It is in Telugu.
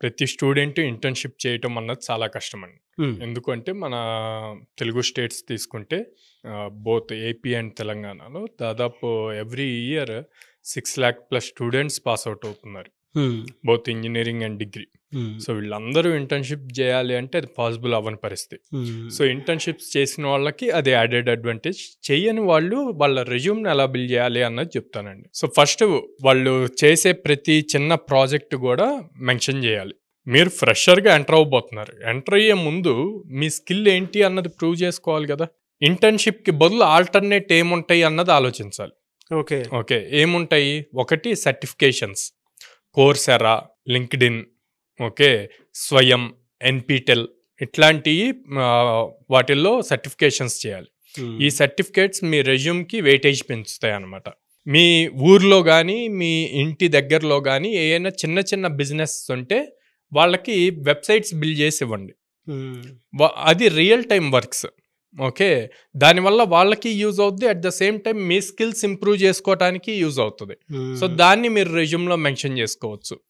ప్రతి స్టూడెంట్ ఇంటర్న్‌షిప్ చేయటం అన్నది చాలా కష్టమండి. హ్మ్. ఎందుకంటే మన తెలుగు స్టేట్స్ తీసుకుంటే బోత్ ఏపీ అండ్ తెలంగాణలో దాదాపు every year 6,00,000+ students pass out అవుతున్నారు. హ్మ్. Both engineering and degree. హ్మ్. సో వీళ్ళందరూ ఇంటర్న్‌షిప్ జేయాలి అంటే అది పాసిబుల్ అవ్వని పరిస్థితి. హ్మ్. సో ఇంటర్న్‌షిప్స్ చేసిన వాళ్ళకి అది యాడెడ్ అడ్వాంటేజ్. చెయ్యని వాళ్ళు వాళ్ళ రెజ్యూమ్‌ని ఎలా బిల్డ్ చేయాలి అన్నది చెప్తానండి. సో ఫస్ట్ వాళ్ళు చేసే ప్రతి చిన్న ప్రాజెక్ట్ గూడా మెన్షన్ జేయాలి. మీరు ఫ్రెషర్‌గా ఎంటర్ అవ్వబోతున్నారు. ఎంటర్ అయ్యే ముందు మీ స్కిల్ ఏంటి అన్నది ప్రూవ్ చేసుకోవాలి గదా! ఇంటర్న్‌షిప్‌కి బదులు ఆల్టర్‌నేట్ ఏముంటాయి అన్నది ఆలోచించాలి. ఓకే. ఓకే. ఏముంటాయి? ఒకటి సర్టిఫికేషన్స్. కోర్సెరా, లింక్డ్ఇన్, ఓకే, స్వయం, ఎన్‌పీటెల్ ఇట్లాంటియి వాటిల్లో సర్టిఫికేషన్స్ చేయాలి. హ్మ్. ఈ సర్టిఫికేట్స్ మీ రెజ్యూమ్‌కి వెయిటేజ్ పెంచుతాయన్నమాట. మీ ఊర్లో గానీ, మీ ఇంటి దగ్గరలో గానీ ఏయైనా చిన్న చిన్న బిజినెస్ ఉంటే వాళ్ళకి వెబ్‌సైట్స్ బిల్డ్ చేసి ఇవ్వండి. హ్మ్. అది రియల్ టైమ్ వర్క్స్. ఓకే. దానివల్ల వాళ్ళకి యూజ్ అవుద్ది. At the same time me skills improve చేసుకోవటానికి యూజ్ అవుతది. సో హ్మ్. దాన్ని మీరు రెజ్యూమ్‌లో మెన్షన్ చేసుకోవచ్చు.